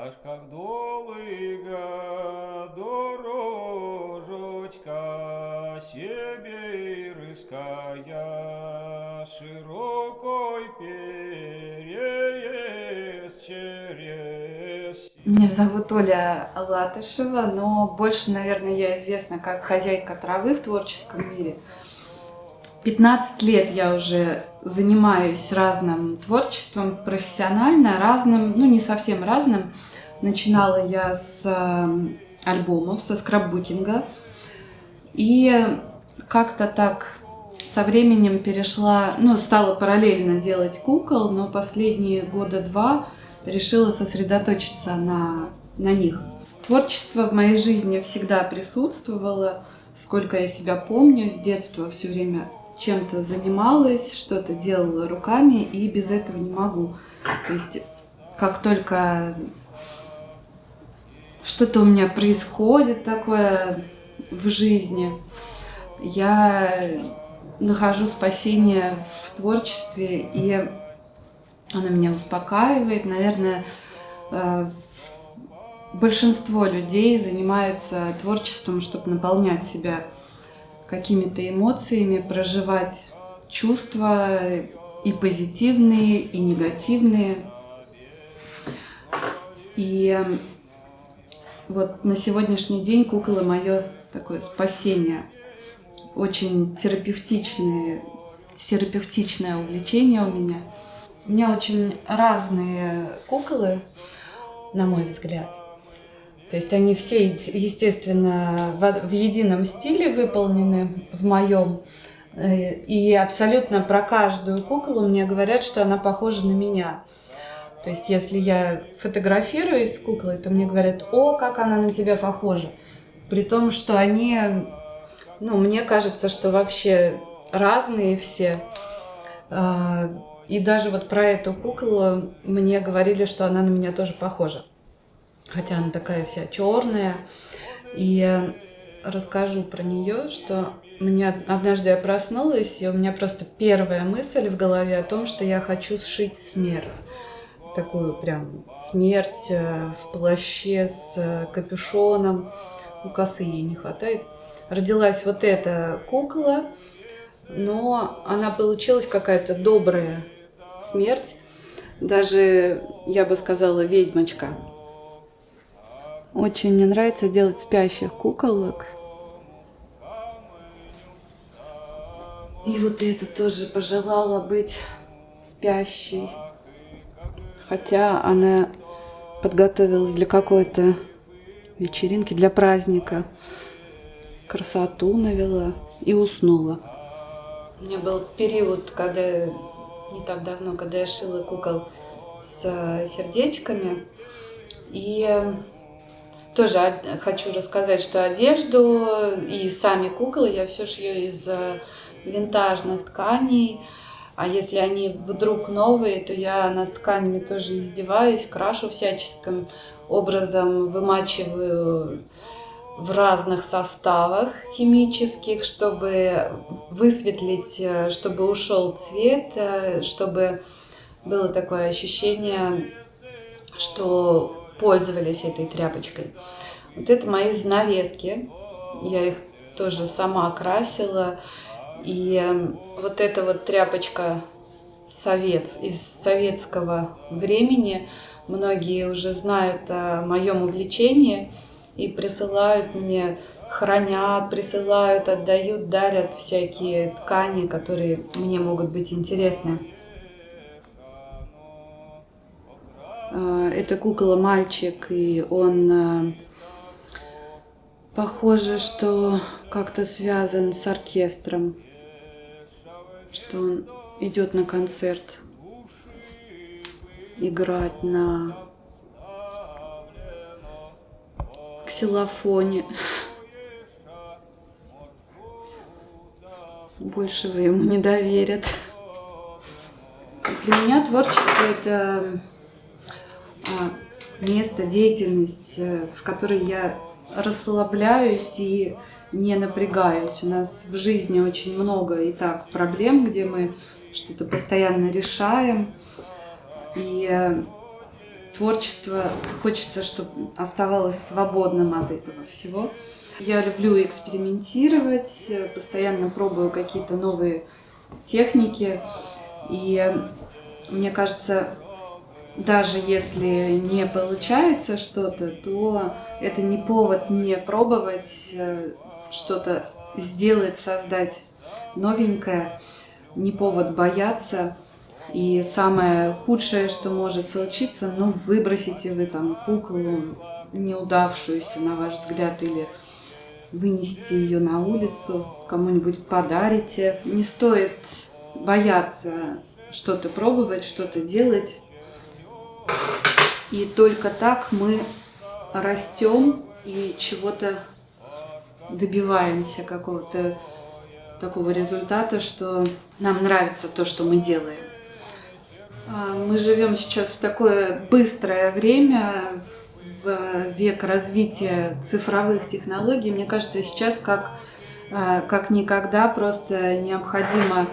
аж как долыга дорожечка сибирская, широкой переезд через... Меня зовут Оля Латышева, но больше, наверное, я известна как хозяйка травы в творческом мире. 15 лет я уже занимаюсь разным творчеством профессионально, разным, ну не совсем разным. Начинала я с альбомов, со скрапбукинга. И как-то так со временем перешла, ну, стала параллельно делать кукол, но последние года два решила сосредоточиться на них. Творчество в моей жизни всегда присутствовало, сколько я себя помню, с детства все время чем-то занималась, что-то делала руками, и без этого не могу. То есть, как только что-то у меня происходит такое в жизни, я нахожу спасение в творчестве, и оно меня успокаивает. Наверное, большинство людей занимаются творчеством, чтобы наполнять себя какими-то эмоциями, проживать чувства и позитивные, и негативные. И вот на сегодняшний день куколы — мое такое спасение. Очень терапевтичное увлечение у меня. У меня очень разные куклы, на мой взгляд. То есть они все, естественно, в едином стиле выполнены, в моем. И абсолютно про каждую куклу мне говорят, что она похожа на меня. То есть если я фотографируюсь с куклой, то мне говорят: «О, как она на тебя похожа». При том, что они, ну, мне кажется, что вообще разные все. И даже вот про эту куклу мне говорили, что она на меня тоже похожа. Хотя она такая вся черная. И расскажу про нее, что однажды я проснулась, и у меня просто первая мысль в голове о том, что я хочу сшить смерть. Такую прям смерть в плаще с капюшоном. У косы ей не хватает. Родилась вот эта кукла, но она получилась какая-то добрая смерть. Даже, я бы сказала, ведьмочка. Очень мне нравится делать спящих куколок. И вот эта тоже пожелала быть спящей. Хотя она подготовилась для какой-то вечеринки, для праздника. Красоту навела и уснула. У меня был период, не так давно, когда я шила кукол с сердечками. И тоже хочу рассказать, что одежду и сами куклы я все шью из винтажных тканей. А если они вдруг новые, то я над тканями тоже издеваюсь, крашу всяческим образом, вымачиваю в разных составах химических, чтобы высветлить, чтобы ушел цвет, чтобы было такое ощущение, что пользовались этой тряпочкой. Вот это мои занавески. Я их тоже сама красила. И вот эта вот тряпочка из советского времени. Многие уже знают о моем увлечении и присылают мне, хранят, присылают, отдают, дарят всякие ткани, которые мне могут быть интересны. Это кукла-мальчик, и он, похоже, что как-то связан с оркестром, что он идет на концерт играть на ксилофоне. Большего ему не доверят. Для меня творчество — это место, деятельность, в которой я расслабляюсь и не напрягаюсь. У нас в жизни очень много и так проблем, где мы что-то постоянно решаем. И творчество хочется, чтобы оставалось свободным от этого всего. Я люблю экспериментировать, постоянно пробую какие-то новые техники. И мне кажется, даже если не получается что-то, то это не повод не пробовать что-то сделать, создать новенькое, не повод бояться. И самое худшее, что может случиться, ну, выбросите вы там куклу неудавшуюся, на ваш взгляд, или вынесите ее на улицу, кому-нибудь подарите. Не стоит бояться что-то пробовать, что-то делать. И только так мы растем и чего-то добиваемся, какого-то такого результата, что нам нравится то, что мы делаем. Мы живем сейчас в такое быстрое время, в век развития цифровых технологий. Мне кажется, сейчас как никогда просто необходимо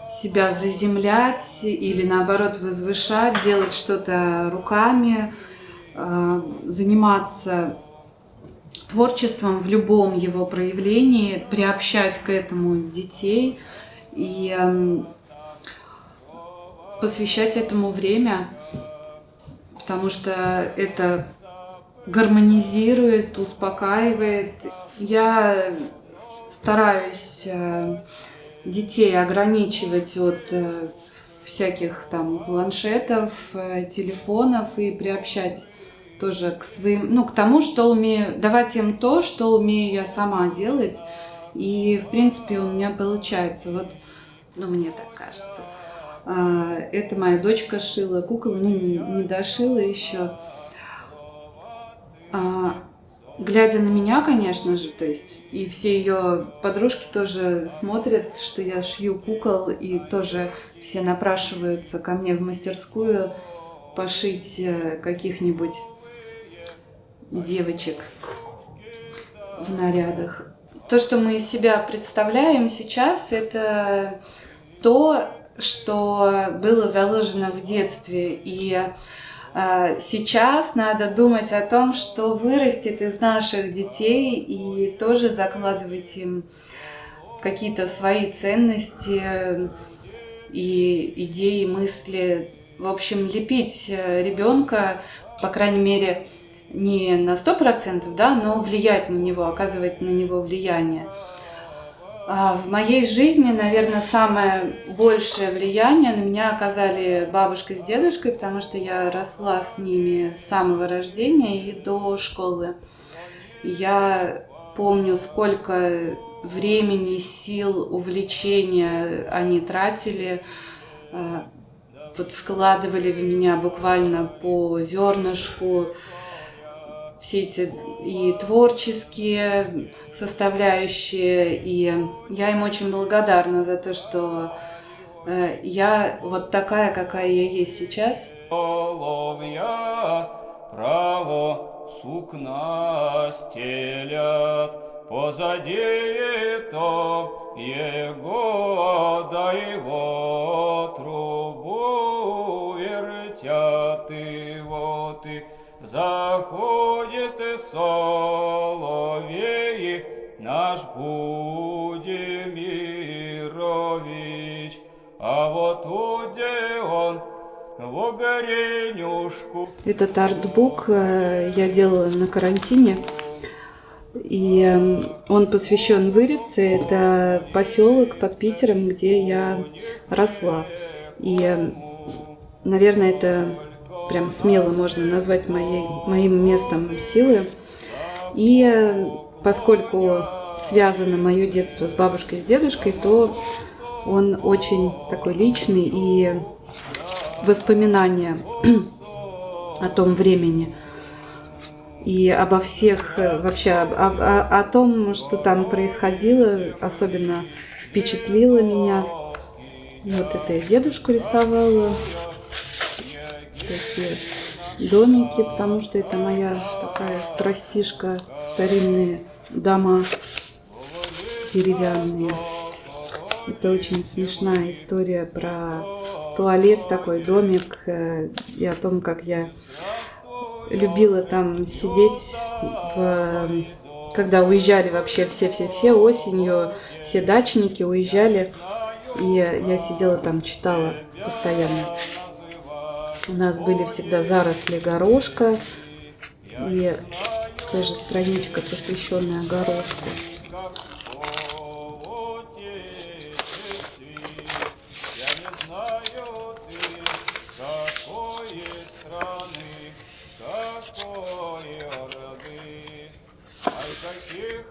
себя заземлять или наоборот возвышать, делать что-то руками, заниматься творчеством в любом его проявлении, приобщать к этому детей и посвящать этому время, потому что это гармонизирует, успокаивает. Я стараюсь детей ограничивать от всяких там планшетов, телефонов и приобщать тоже к своим, к тому, что умею, давать им то, что умею я сама делать. И, в принципе, у меня получается. Вот, мне так кажется. Это моя дочка шила кукол, не дошила еще. Глядя на меня, конечно же, то есть, и все ее подружки тоже смотрят, что я шью кукол, и тоже все напрашиваются ко мне в мастерскую пошить каких-нибудь девочек в нарядах. То, что мы из себя представляем сейчас, это то, что было заложено в детстве. И сейчас надо думать о том, что вырастет из наших детей, и тоже закладывать им какие-то свои ценности и идеи, мысли. В общем, лепить ребенка, по крайней мере, не на 100%, но влиять на него, оказывать на него влияние. В моей жизни, наверное, самое большее влияние на меня оказали бабушка с дедушкой, потому что я росла с ними с самого рождения и до школы. Я помню, сколько времени, сил, увлечения они тратили, вот вкладывали в меня буквально по зернышку. Все эти и творческие составляющие, и я им очень благодарна за то, что я вот такая, какая я есть сейчас. Соловья право сукна стелят, позади то его, да его трубу вертят, и вот и заходит соловей, наш Будимирович, а вот уде он в огоренюшку. Этот артбук я делала на карантине, и он посвящен Вырице. Это поселок под Питером, где я росла. И, наверное, это прям смело можно назвать моим местом силы. И поскольку связано мое детство с бабушкой и с дедушкой, то он очень такой личный, и воспоминания о том времени и обо всех, вообще о том, что там происходило, особенно впечатлило меня. Вот это я дедушку рисовала. Всякие домики, потому что это моя такая страстишка, старинные дома деревянные. Это очень смешная история про туалет, такой домик, и о том, как я любила там сидеть, когда уезжали вообще все осенью, все дачники уезжали, и я сидела там, читала постоянно. У нас были всегда заросли горошка, и тоже страничка, посвященная горошку. Каких